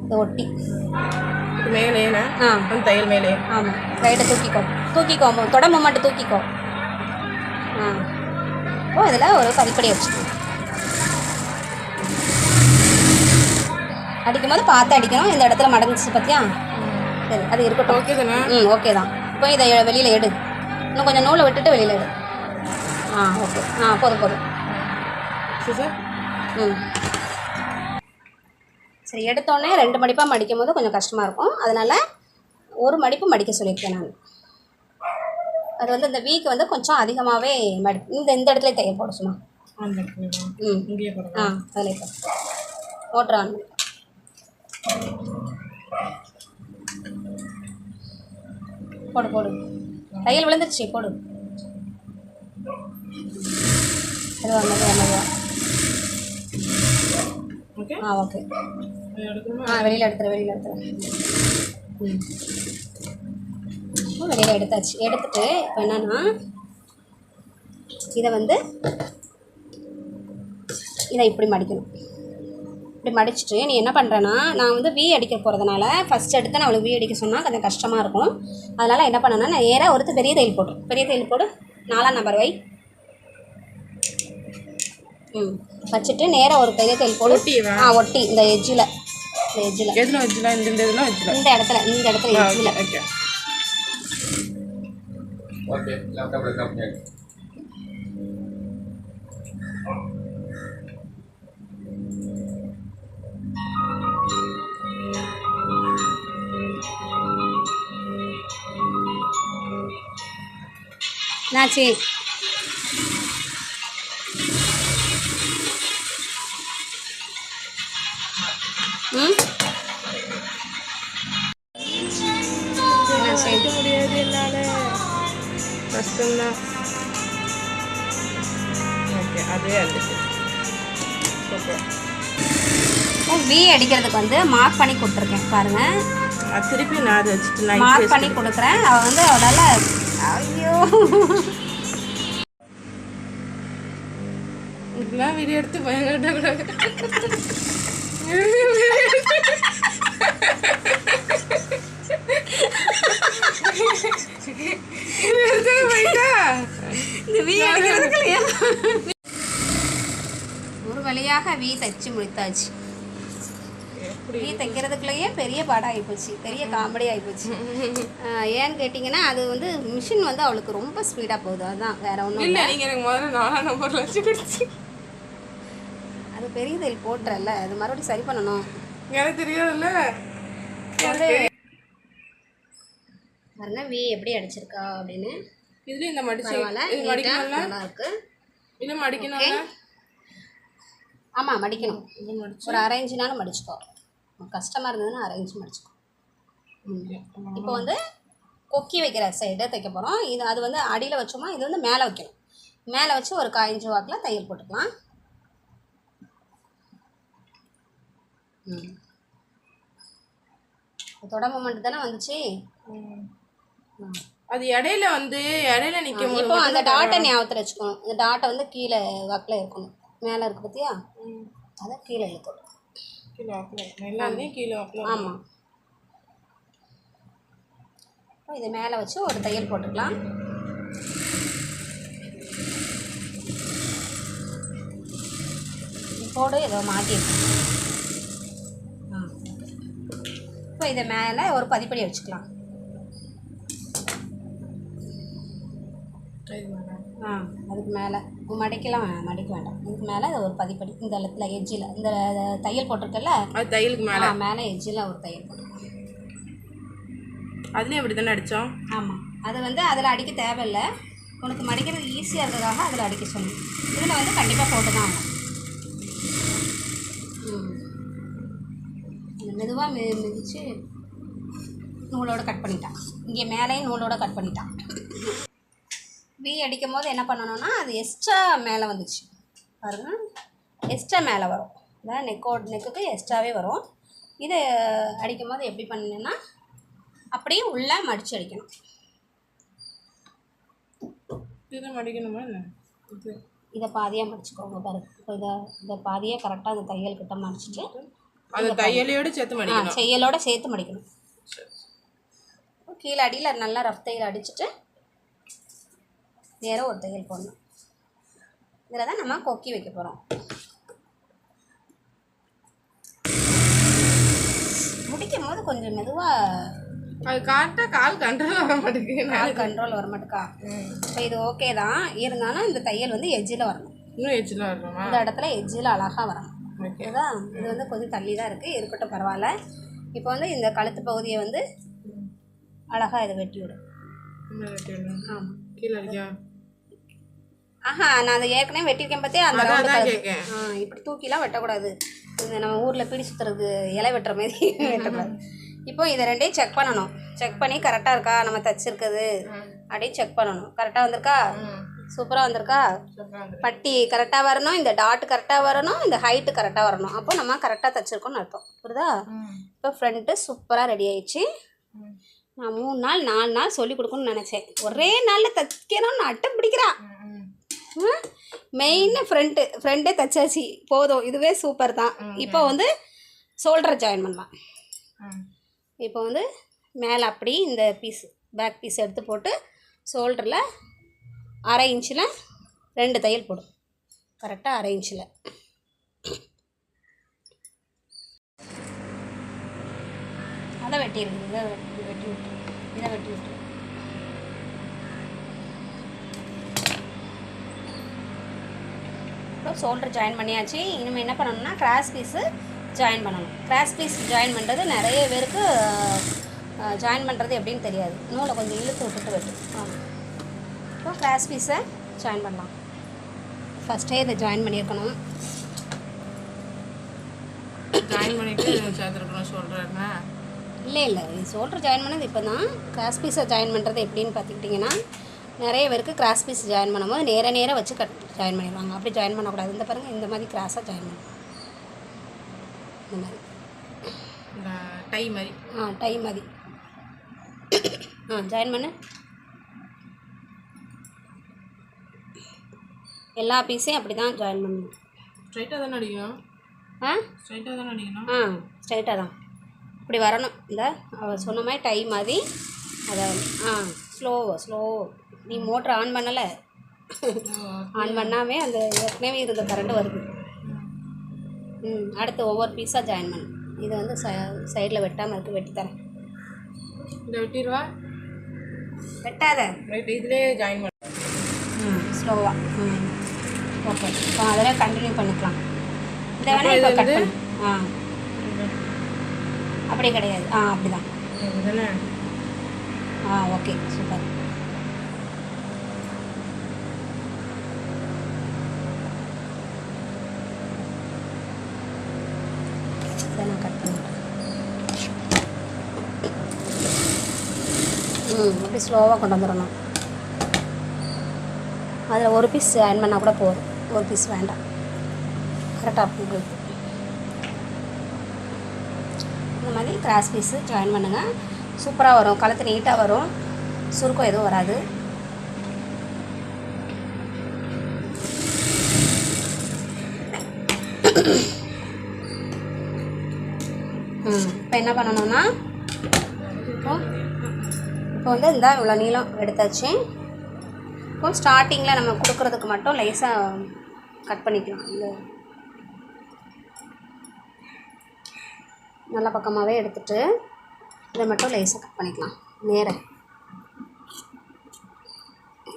இதை ஒட்டி மேலே தையல் மேலே. ஆமாம், ரைட்டை தூக்கிக்கோ, தொட மூமெண்ட்டு தூக்கிக்கோ. இப்போ இதில் ஒரு பதிப்படி வச்சுக்கணும். அடிக்கும் போது பார்த்து அடிக்கணும். இந்த இடத்துல மடங்குச்சு பார்த்தியா? சரி, அது இருக்கட்டும். ஓகே தானே? ஓகே தான். இப்போ இதை வெளியில் எடு, இன்னும் கொஞ்சம் நூலை விட்டுட்டு வெளியில் எடு. ஓகே, போதும். சரி, எடுத்தோடனே 2 மடிப்பாக மடிக்கும் போது கொஞ்சம் கஷ்டமாக இருக்கும், அதனால் ஒரு மடிப்பு மடிக்க சொல்லியிருக்கேன் நான். அது வந்து இந்த வீக்கு வந்து கொஞ்சம் அதிகமாகவே இந்த இடத்துல தையல் போட சும்மா. அதில் இப்போ ஓட்டுறான். போடு தையல் விழுந்துருச்சு, போடு. ஓகே வெளியில் எடுத்துறேன். வெளியில் எடுத்தாச்சு. எடுத்துட்டு இப்போ என்னன்னா, இதை இப்படி மடிக்கணும். இப்படி மடிச்சுட்டு நீ என்ன பண்ணுறேன்னா, நான் வந்து வி அடிக்க போகிறதுனால ஃபஸ்ட் எடுத்து நான் அவளுக்கு வி அடிக்க சொன்னால் கொஞ்சம் கஷ்டமாக இருக்கும். அதனால் என்ன பண்ணேன்னா, நான் நேராக ஒருத்தர் பெரிய தையல் போடு. 4ஆம் நம்பர் வை. வச்சுட்டு நேராக ஒரு பெரிய தையல் போடு. ஒட்டி இந்த எஜ்ஜில் இந்த இடத்துல எஜ்ஜில். என்னாச்சு? முடியாது என்னால், கஷ்டம்தான். ஓகே, அதுவே வந்துச்சு. வி அடிக்கிறதுக்கு வந்து மார்க் பண்ணி கொடுத்துருக்கேன் பாருங்கள். திருப்பி நான் அதை வச்சுட்டு மார்க் பண்ணி கொடுக்குறேன். அவள் வந்து அவளால், ஐயோ இப்படிலாம் வீடியோ எடுத்து பயங்கர ஒரு வழியாக வி தைச்சு முடித்தாச்சு. வி தைக்கிறதுக்குள்ளேயே பெரிய பாடம் ஆகிப்போச்சு, பெரிய காமெடி ஆகிப்போச்சு. ஏன்னு கேட்டிங்கன்னா, அது வந்து மிஷின் வந்து அவளுக்கு ரொம்ப ஸ்பீடாக போகுது, அதுதான், வேற ஒன்றும் இல்லை. நீங்கள் எனக்கு முதல்ல 4ஆம் நம்பர் வச்சு கொடுத்து அது பெரிய தையல் போட்டுறல, அது மறுபடியும் சரி பண்ணணும். எனக்கு தெரியாதுல்ல. பாருங்க வி எப்படி அடிச்சிருக்கா அப்படின்னு. இதுல இந்த மடிச்சு நல்லா இருக்கு. இது மடிக்கணும். ஆமாம், மடிக்கணும். ஒரு 1/2 இன்ச்சுனாலும் மடிச்சுக்கோ. கஷ்டமாக இருந்ததுன்னா 1/2 இன்ச்சு மடிச்சுக்கோ. இப்போ வந்து கொக்கி வைக்கிற சைடு தைக்க போகிறோம். இது அது வந்து அடியில் வச்சோமா, இது வந்து மேலே வைக்கணும். மேலே வச்சு ஒரு 1/4 இன்ச்சு வாக்கில் தையல் போட்டுக்கலாம். தொட மூமெண்ட் தானே வந்துச்சு. அது இடையில நிற்கும். இப்போ அந்த டாட்டை ஞாபகத்தில் வச்சுக்கணும். இந்த டாட்டை வந்து கீழே வாக்கில் இருக்கணும். மேலே இருக்கு பார்த்தியா, அதை கீழே இழுக்கணும். ஆமாம், இதை மேலே வச்சு ஒரு தையல் போட்டுக்கலாம். போடு, ஏதோ மாட்டிருக்கு. இப்போ இதை மேலே ஒரு பதிப்படி அடிச்சுக்கலாம். அதுக்கு மேலே மடிக்கலாம், மடிக்க வேண்டாம். இதுக்கு மேலே ஒரு பதிப்படி இந்த இடத்துல எஜ்ஜில் இந்த தையல் போட்டிருக்கல அது தையலுக்கு மேலே மேலே எஜ்ஜில் ஒரு தையல் போட்டிருக்கோம். அதுலேயும் அப்படி தானே அடித்தோம்? ஆமாம், அது வந்து அதில் அடிக்க தேவையில்லை. உனக்கு மடிக்கிறது ஈஸியாக இருந்ததாக அதில் அடிக்க சொன்னேன். இதில் வந்து கண்டிப்பாக போட்டு தான் ஆகும். மெதுவாக மிதித்து நூலோட கட் பண்ணிட்டான். இங்கே மேலேயும் நூலோட கட் பண்ணிட்டான். வி அடிக்கும் போது என்ன பண்ணணும்னா அது எக்ஸ்ட்ரா மேலே வந்துச்சு பாருங்கள், எக்ஸ்ட்ரா மேலே வரும். அதான் நெக்குக்கு எக்ஸ்ட்ராவே வரும். இது அடிக்கும் போது எப்படி பண்ணணுன்னா அப்படியே உள்ளே மடித்து அடிக்கணும். இதை மடிக்கணுமா? இதை பாதியாக மடிச்சுக்கோங்க பாருங்க. இப்போ இதை பாதியாக கரெக்டாக அந்த தையல் கிட்ட மடிச்சுட்டு அந்த தையலையோடு சேர்த்து மடிக்கணும். தையலோட சேர்த்து மடிக்கணும். கீழே அடியில் நல்லா ரஃப் தையல் அடிச்சுட்டு வேற ஒரு தையல் போடணும். இதில் தான் நம்ம கொக்கி வைக்க போகிறோம். முடிக்கும் போது கொஞ்சம் மெதுவாக அது கரெக்டாக கால் கண்ட்ரோல் வர மாட்டேங்குது. கால் கண்ட்ரோல் வர மாட்டேக்கா. இப்போ இது ஓகே தான், இருந்தாலும் இந்த தையல் வந்து எஜ்ஜில் வரணும். இன்னும் எஜ்ஜில் வரணுமா? இந்த இடத்துல எஜ்ஜில் அழகாக வரணும். ஓகேதான். இது வந்து கொஞ்சம் தள்ளி தான் இருக்குது, இருக்கட்டும் பரவாயில்ல. இப்போ வந்து இந்த கழுத்து பகுதியை வந்து அழகாக இதை வெட்டி விடும். ஆமாம், கீழே இருக்கா? நான் அதை ஏற்கனவே வெட்டியிருக்கேன் பார்த்தியா, அந்த இப்படி தூக்கிலாம் வெட்டக்கூடாது. இந்த நம்ம ஊரில் பிடி சுற்றுறது இலை வெட்டுற மாதிரி வெட்டக்கூடாது. இப்போ இதை ரெண்டையும் செக் பண்ணணும். செக் பண்ணி கரெக்டாக இருக்கா நம்ம தைச்சிருக்குது அப்படியே செக் பண்ணணும். கரெக்டாக வந்திருக்கா? சூப்பராக வந்திருக்கா? பட்டி கரெக்டாக வரணும், இந்த டாட்டு கரெக்டாக வரணும், இந்த ஹைட்டு கரெக்டாக வரணும். அப்போ நம்ம கரெக்டாக தைச்சிருக்கோம்னு அர்த்தம். புரியுதா? இப்போ ஃப்ரண்ட்டு சூப்பராக ரெடி ஆயிடுச்சு. நான் 3 நாள் 4 நாள் சொல்லி கொடுக்கணும்னு நினச்சேன். ஒரே நாளில் தைக்கணும்னு அட்டம் பிடிக்கிறா. மெயினாக ஃப்ரண்ட்டே தைச்சாச்சு, போதும், இதுவே சூப்பர் தான். இப்போ வந்து ஷோல்டரை ஜாயின் பண்ணலாம். இப்போ வந்து மேலே அப்படி இந்த பீஸ் பேக் பீஸ் எடுத்து போட்டு ஷோல்டரில் 1/2 இன்ச்சில் 2 தையல் போடும். கரெக்டாக 1/2 இன்ச்சில். அதை வெட்டிடுங்க. இதை வெட்டி விட்டு இதை வெட்டி விட்டு இப்போ ஷோல்டர் ஜாயின் பண்ணியாச்சு. இனிமேல் என்ன பண்ணணும்னா கிராஸ் பீஸு ஜாயின் பண்ணணும். கிராஸ் பீஸ் ஜாயின் பண்ணுறது நிறைய பேருக்கு ஜாயின் பண்ணுறது எப்படின்னு தெரியாது. நூலை கொஞ்சம் இழுத்து விட்டுட்டு வெட்டு. இப்போ கிராஸ் பீஸை ஜாயின் பண்ணலாம். ஃபஸ்ட்டே இதை ஜாயின் பண்ணியிருக்கணும். ஜாயின் பண்ணிட்டு சேர்த்துருக்கணும் ஷோல்டர்னா? இல்லை ஷோல்டர் ஜாயின் பண்ணது இப்போ தான். கிராஸ் பீஸை ஜாயின் பண்ணுறது எப்படின்னு பார்த்துக்கிட்டிங்கன்னா நிறைய பேருக்கு கிராஸ் பீஸ் ஜாயின் பண்ணும்போது நேராக வச்சு ஜாயின் பண்ணிடுவாங்க. அப்படி ஜாயின் பண்ணக்கூடாது. இந்த பாருங்கள், இந்த மாதிரி கிராஸாக ஜாயின் பண்ணணும். இந்த மாதிரி டை மாதிரி. டை மாதிரி ஜாயின் பண்ணு. எல்லா பீஸையும் அப்படி தான் ஜாயின் பண்ணணும். ஸ்ட்ரைட்டாக தானே அடிக்கணும்? ஸ்ட்ரைட்டாக தானே அடிக்கணும்? ஸ்ட்ரைட்டாக தான் இப்படி வரணும். இந்த அவள் சொன்ன மாதிரி டை மாதிரி அதை ஸ்லோ. நீ மோட்டர் ஆன் பண்ணலை, ஆன் பண்ணாமே அந்த ஏற்கனவே இருந்த கரண்ட் வருது. அடுத்து ஒவ்வொரு பீஸாக ஜாயின் பண்ணு. இதை வந்து சைடில் வெட்டாமல் இருக்குது, வெட்டித்தரேன். இதை வெட்டிடுவா? வெட்டாத, இதிலே ஜாயின் பண்ண. ஸ்லோவாக. ஓகே, இப்போ அதில் கண்டினியூ பண்ணிக்கலாம். இதை வேணால் இப்போ கட் பண்ணு. அப்படி கிடையாது. அப்படி தான். Okay, super. இதை நான் கட் பண்ணிட்டேன். அப்படி ஸ்லோவாக கொண்டு வந்துடணும். அதில் ஒரு பீஸ் ஜாயின் பண்ணால் கூட போதும், ஒரு பீஸ் வேண்டாம். கரெக்டாக இருக்கும். இந்த மாதிரி கிராஸ் பீஸு ஜாயின் பண்ணுங்கள். சூப்பராக வரும், கழுத்து நீட்டாக வரும், சுருக்கம் எதுவும் வராது. இப்போ என்ன பண்ணணும்னா இப்போ வந்து இந்த இவ்வளோ நீளம் எடுத்தாச்சு. இப்போ ஸ்டார்டிங்கில் நம்ம கொடுக்குறதுக்கு மட்டும் லேசாக கட் பண்ணிக்கலாம். இந்த நல்ல பக்கமாகவே எடுத்துகிட்டு இதை மட்டும் லேசாக கட் பண்ணிக்கலாம். நேராக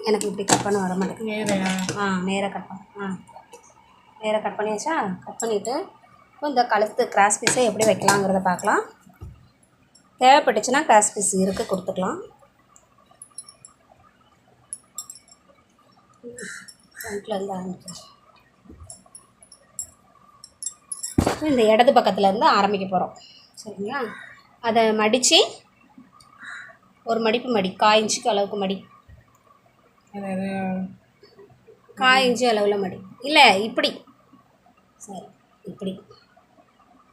எனக்கு இப்படி கட் பண்ண வர மாட்டேங்குது. நேராக கட் பண்ண நேராக கட் பண்ணியாச்சா? கட் பண்ணிவிட்டு இப்போ இந்த கழுத்து கிராஸ் பீஸை எப்படி வைக்கலாங்கிறத பார்க்கலாம். தேவைப்பட்டுச்சுன்னா கிராஸ் பீஸ் இருக்குது கொடுத்துக்கலாம். ஃப்ரண்ட்டில் இருந்து ஆரம்பிக்கலாம். இந்த இடது பக்கத்துலேருந்து ஆரம்பிக்க போகிறோம். சரிங்களா? அதை மடித்து ஒரு மடிப்பு மடி, 1/4 இன்ச்சுக்கு அளவுக்கு மடி. 1/4 இன்ச்சு அளவில் மடி. இல்லை இப்படி, சரி இப்படி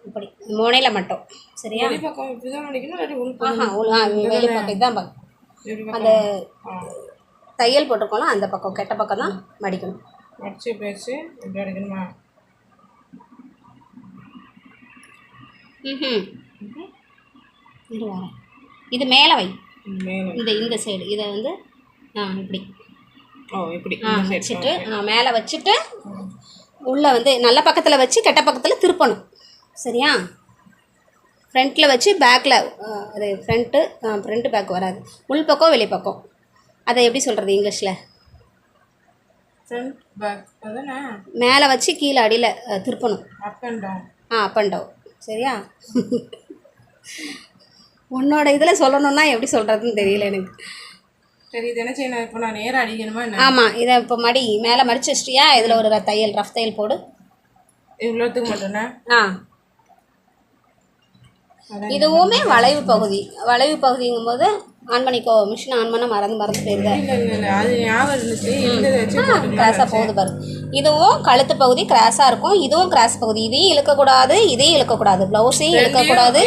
இப்படி மோனையில் மட்டும். சரியா? வெளிப்பக்கம் இப்படி தான் மடிக்கணும். வெளிப்பக்கம் இதுதான் பக்கம். அந்த தையல் போட்டிருக்கோம்ல அந்த பக்கம், கெட்ட பக்கம் தான் மடிக்கணும். மடிச்சு பேச்சு எப்படி அடிக்கணுமா? இது வரேன். இது மேலே வை. இந்த சைடு இதை வந்து இப்படி இப்படி வச்சுட்டு மேலே வச்சுட்டு உள்ளே வந்து நல்ல பக்கத்தில் வச்சு கெட்ட பக்கத்தில் திருப்பணும். சரியா? ஃப்ரண்ட்டில் வச்சு பேக்கில் அது ஃப்ரண்ட்டு பேக் வராது. உள் பக்கம் வெளி பக்கம். அதை எப்படி சொல்கிறது இங்கிலீஷில்? Front back. அதானே? மேலே வச்சு கீழே அடியில் திருப்பணும். Up and down. Up and down. சரியா? உன்னோட இதில் சொல்லணுன்னா எப்படி சொல்கிறதுன்னு தெரியல எனக்கு. சரி, இது என்ன செய்யணும் இப்போ? நான் நேராக அடிக்கணுமா? ஆமாம், இதை இப்போ மேலே மடிச்சு வச்சிட்டியா? இதில் ஒரு ரஃப் தையல் போடு. இவ்வளோத்துக்கு மட்டும்னா? இதுவுமே வளைவு பகுதிங்கும் போது ஆன் பண்ணிக்கோ. மிஷின் ஆன் பண்ண மறந்து போயிருந்தேன். கிராஸாக போகுது பாரு. இதுவும் கழுத்து பகுதி கிராஸாக இருக்கும், இதுவும் கிராஸ் பகுதி. இதையும் இழுக்கக்கூடாது, ப்ளவுஸையும் இழுக்கக்கூடாது.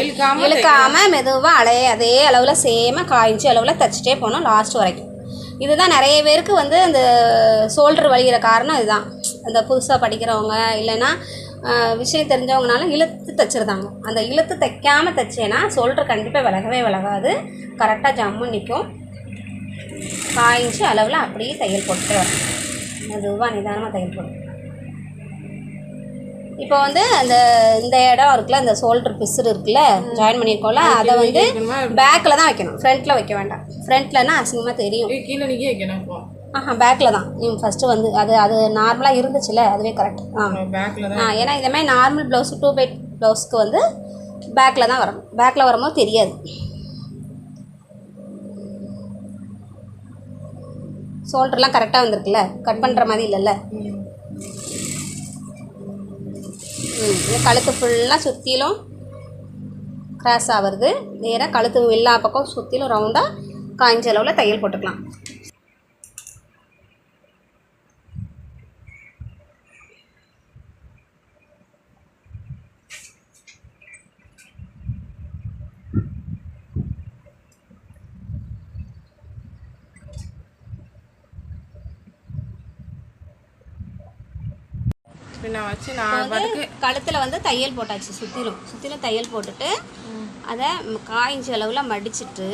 இழுக்காமல் மெதுவாக அதே அளவில் சேமாக 1/4 இன்ச்சு அளவில் தைச்சிட்டே போனோம் லாஸ்ட் வரைக்கும். இதுதான் நிறைய பேருக்கு வந்து அந்த ஷோல்டர் வலிக்கிற காரணம் இதுதான். அந்த புதுசாக படிக்கிறவங்க இல்லைன்னா விஷயம் தெரிஞ்சவங்கனால இழுத்து தைச்சிருந்தாங்க. அந்த இழுத்து தைக்காமல் தைச்சேன்னா ஷோல்டர் கண்டிப்பாக விலகாது. கரெக்டாக ஜம்முன்னு நிற்கும். 1/4 இன்ச்சு அளவில் அப்படியே தையல் போட்டுட்டே வரும். மெதுவாக நிதானமாக தையல் போடும். இப்போ வந்து இந்த இடம் இருக்குல்ல, இந்த ஷோல்டர் பிசுறு இருக்குல்ல, ஜாயின் பண்ணியிருக்கோம்ல, அதை வந்து பேக்கில் தான் வைக்கணும். ஃப்ரண்ட்டில் வைக்க வேண்டாம். ஃப்ரண்ட்லன்னா அசிங்கமாக தெரியும். கீழே நீங்கள் வைக்கணும். பேக்கில் தான். நீங்கள் ஃபஸ்ட்டு வந்து அது நார்மலாக இருந்துச்சுல்ல, அதுவே கரெக்ட். பேக்கில் தான். ஏன்னா இதேமாதிரி நார்மல் ப்ளவுஸு 2/8 ப்ளவுஸ்க்கு வந்து பேக்கில் தான் வரணும். பேக்கில் வரும்போது தெரியாது. ஷோல்டர்லாம் கரெக்டாக வந்திருக்குல்ல, கட் பண்ணுற மாதிரி இல்லைல்ல. கழுத்து ஃபுல்லாக சுற்றிலும் கிராஸாக வருது. நேராக கழுத்து எல்லா பக்கம் சுற்றிலும் ரவுண்டாக 1/4 இன்ச்சு அளவில் தையல் போட்டுக்கலாம். கழுத்தில் வந்து தையல் போட்டாச்சு. சுற்றிலும் தையல் போட்டுட்டு அதை 1/4 இன்ச்சு அளவில் மடிச்சிட்டு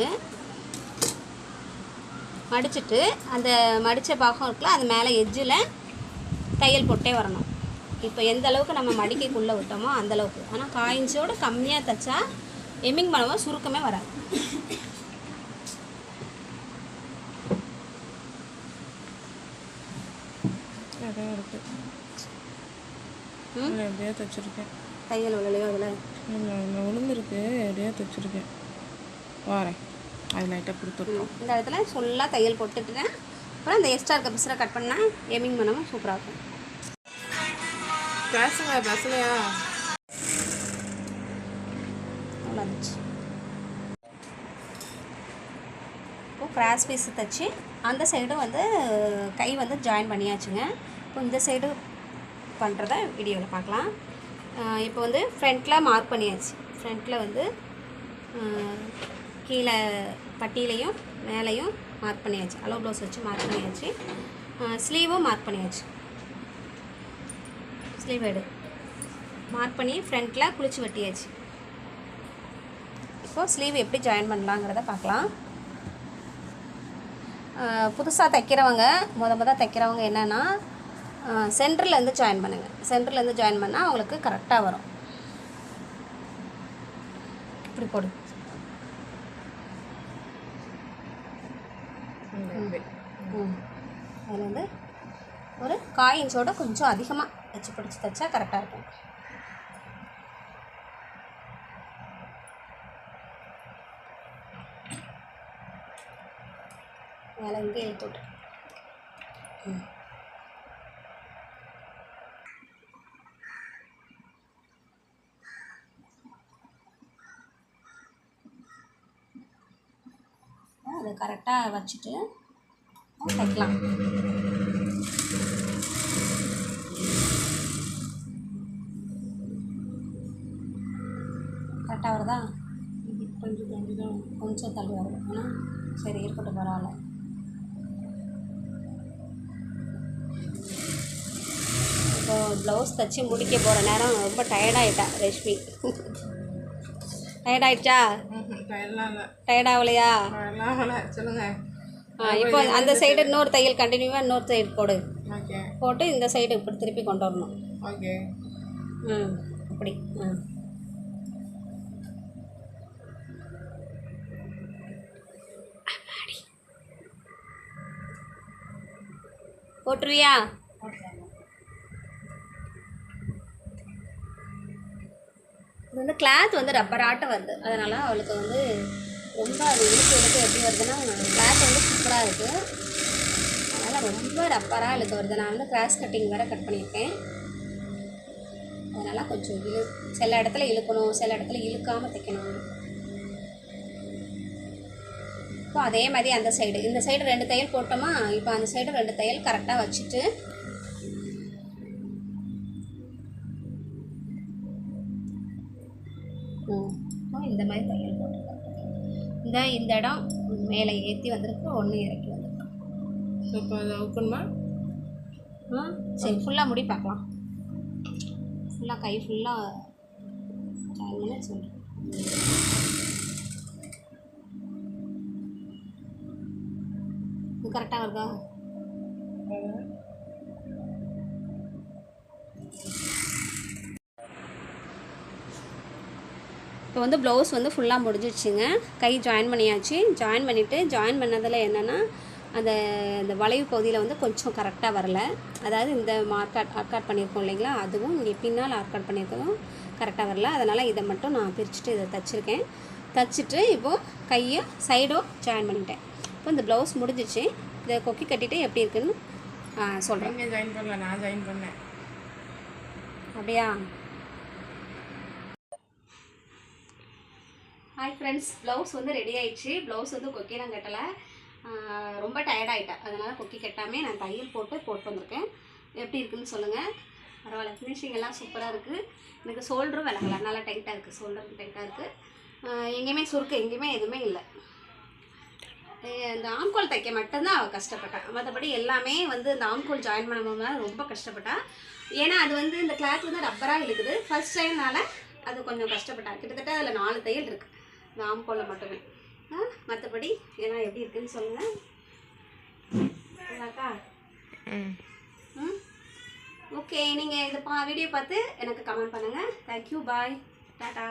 அந்த மடித்த பாகம் இருக்குல்ல, அது மேலே எட்ஜில் தையல் போட்டே வரணும். இப்போ எந்த அளவுக்கு நம்ம மடிக்கைக்குள்ளே விட்டோமோ அந்தளவுக்கு. ஆனால் 1/4 இன்ச்சோடு கம்மியாக தைச்சா எம்மிங் பண்ணும்போது சுருக்கமே வராது. எப்படியா தைச்சிருக்கேன். தையல் விலையோ அதில் உளுந்துருக்கு. எப்படியா தைச்சிருக்கேன். வரேன். அது லைட்டாக கொடுத்துருக்கோம். இந்த இடத்துல ஃபுல்லாக தையல் போட்டுட்டேன். அப்புறம் இந்த எக்ஸ்ட்ரா இருக்க பிஸ்ரை கட் பண்ணால் எம்மிங் பண்ணாமல் சூப்பராக இருக்கும். பேசலையா? வந்துச்சு. இப்போ கிராஸ் பீஸ் தைச்சி அந்த சைடும் வந்து கை வந்து ஜாயின் பண்ணியாச்சுங்க. இப்போ இந்த சைடு பண்ணுறத வீடியோவில் பார்க்கலாம். இப்போ வந்து ஃப்ரண்ட்டில் மார்க் பண்ணியாச்சு. ஃப்ரண்ட்டில் வந்து கீழே பட்டியிலையும் மேலேயும் மார்க் பண்ணியாச்சு. அளவு ப்ளவுஸ் வச்சு மார்க் பண்ணியாச்சு. ஸ்லீவும் மார்க் பண்ணியாச்சு. ஸ்லீவ் எடு மார்க் பண்ணி ஃப்ரண்ட்டில் குளிச்சு வெட்டியாச்சு. இப்போது ஸ்லீவ் எப்படி ஜாயின் பண்ணலாங்கிறத பார்க்கலாம். புதுசாக தைக்கிறவங்க தைக்கிறவங்க என்னென்னா சென்டர்லேருந்து ஜாயின் பண்ணுங்கள். சென்டர்லேருந்து ஜாயின் பண்ணால் அவங்களுக்கு கரெக்டாக வரும். இப்படி போடு. அதில் வந்து ஒரு 1/4 இன்ச்சோட கொஞ்சம் அதிகமாக வச்சு பிடிச்சி தைச்சா கரெக்டாக இருக்கும். மேலே இங்கே இழுத்து விட்டு அதை கரெக்டாக வச்சுட்டு தைக்கலாம். கரெக்டாக வருதா? கொஞ்சம் தள்ளி வருது. ஆனால் சரி இருக்கட்டும், பரவாயில்ல. இப்போ ப்ளவுஸ் தைச்சி முடிக்க போகிற நேரம் ரொம்ப டயர்டாகிட்டா ரேஷ்மி. டயர்டாயிடுச்சா? டயர்டாகலையா? சொல்லுங்கள். இப்போ அந்த சைடு இன்னொரு தையல் கண்டினியூவாக இன்னொரு சைடு போடு. போட்டு இந்த சைடு இப்படி திருப்பி கொண்டு வரணும். ஓகே. அப்படி. போட்டுருவியா? இது வந்து கிளாத் வந்து ரப்பர் ஆட்டம் வருது. அதனால் அவளுக்கு வந்து ரொம்ப அது இழுக்கு எப்படி வருதுன்னா, கிளாத் வந்து சூப்பராக இருக்குது. அதனால் ரொம்ப ரப்பராக இழுக்க வருது. நான் வந்து கிராஸ் கட்டிங் வேறு கட் பண்ணியிருக்கேன். அதனால் கொஞ்சம் சில இடத்துல இழுக்கணும், சில இடத்துல இழுக்காமல் தைக்கணும். இப்போ அதே மாதிரி அந்த சைடு, இந்த சைடு 2 தையல் போட்டோமா, இப்போ அந்த சைடு 2 தையல் கரெக்டாக வச்சுட்டு இந்த மாதிரி தையல் போட்டுருக்கேன். இந்த இடம் மேலே ஏற்றி வந்திருக்கு, ஒன்று இறக்கி வந்திருக்கு. இப்போ அதை ஓப்பன்மா? சரி, ஃபுல்லாக முடி பார்க்கலாம். ஃபுல்லாக கை ஃபுல்லாக ஜாயின் பண்ண சொல்கிறேன். இது கரெக்டாக வருதா? இப்போ வந்து ப்ளவுஸ் வந்து ஃபுல்லாக முடிஞ்சிடுச்சுங்க. கை ஜாயின் பண்ணியாச்சு. ஜாயின் பண்ணிவிட்டு ஜாயின் பண்ணதில் என்னென்னா, அந்த வளைவு பகுதியில் வந்து கொஞ்சம் கரெக்டாக வரல. அதாவது இந்த ஆர்காட் பண்ணியிருக்கோம் இல்லைங்களா, அதுவும் இங்கே பின்னால் ஆர்காட் பண்ணியிருக்கோம் கரெக்டாக வரல. அதனால் இதை மட்டும் நான் பிரிச்சுட்டு இதை தைச்சிருக்கேன். தைச்சிட்டு இப்போது கையை சைடும் ஜாயின் பண்ணிட்டேன். இப்போ இந்த ப்ளவுஸ் முடிஞ்சிச்சு. இதை கொக்கி கட்டிட்டு எப்படி இருக்குன்னு சொல்கிறேன். ஜாயின் பண்ணல, நான் ஜாயின் பண்ணேன். அப்படியா? ஹாய் ஃப்ரெண்ட்ஸ், ப்ளவுஸ் வந்து ரெடி ஆயிடுச்சு. ப்ளவுஸ் வந்து கொக்கி நான் கட்டலை, ரொம்ப டயர்டாகிட்டேன். அதனால் கொக்கி கட்டாமல் நான் தையல் போட்டு வந்திருக்கேன். எப்படி இருக்குதுன்னு சொல்லுங்கள். பரவாயில்ல, ஃபினிஷிங் எல்லாம் சூப்பராக இருக்குது. எனக்கு ஷோல்டரும் விலகலை, நல்லா டைட்டாக இருக்குது. ஷோல்டரும் டைட்டாக இருக்குது. எங்கேயுமே சுருக்கு எங்கேயுமே எதுவுமே இல்லை. இந்த ஆம்கோல் தைக்க மட்டும்தான் அவள் கஷ்டப்பட்டாள். மற்றபடி எல்லாமே வந்து இந்த ஆம்கோல் ஜாயின் பண்ணும்போது ரொம்ப கஷ்டப்பட்டாள். ஏன்னா அது வந்து இந்த கிளாத் வந்து ரப்பராக இருக்குது. ஃபர்ஸ்ட் டைம்னால அது கொஞ்சம் கஷ்டப்பட்டாள். கிட்டத்தட்ட அதில் 4 தையல் இருக்குது இந்த ஆம்கோலில் மட்டுமே. மற்றபடி எல்லாம் எப்படி இருக்குதுன்னு சொல்லுங்கள். ஓகேக்கா? ஓகே, நீங்கள் இந்த வீடியோ பார்த்து எனக்கு கமெண்ட் பண்ணுங்கள். தேங்க்யூ, பாய், டாட்டா.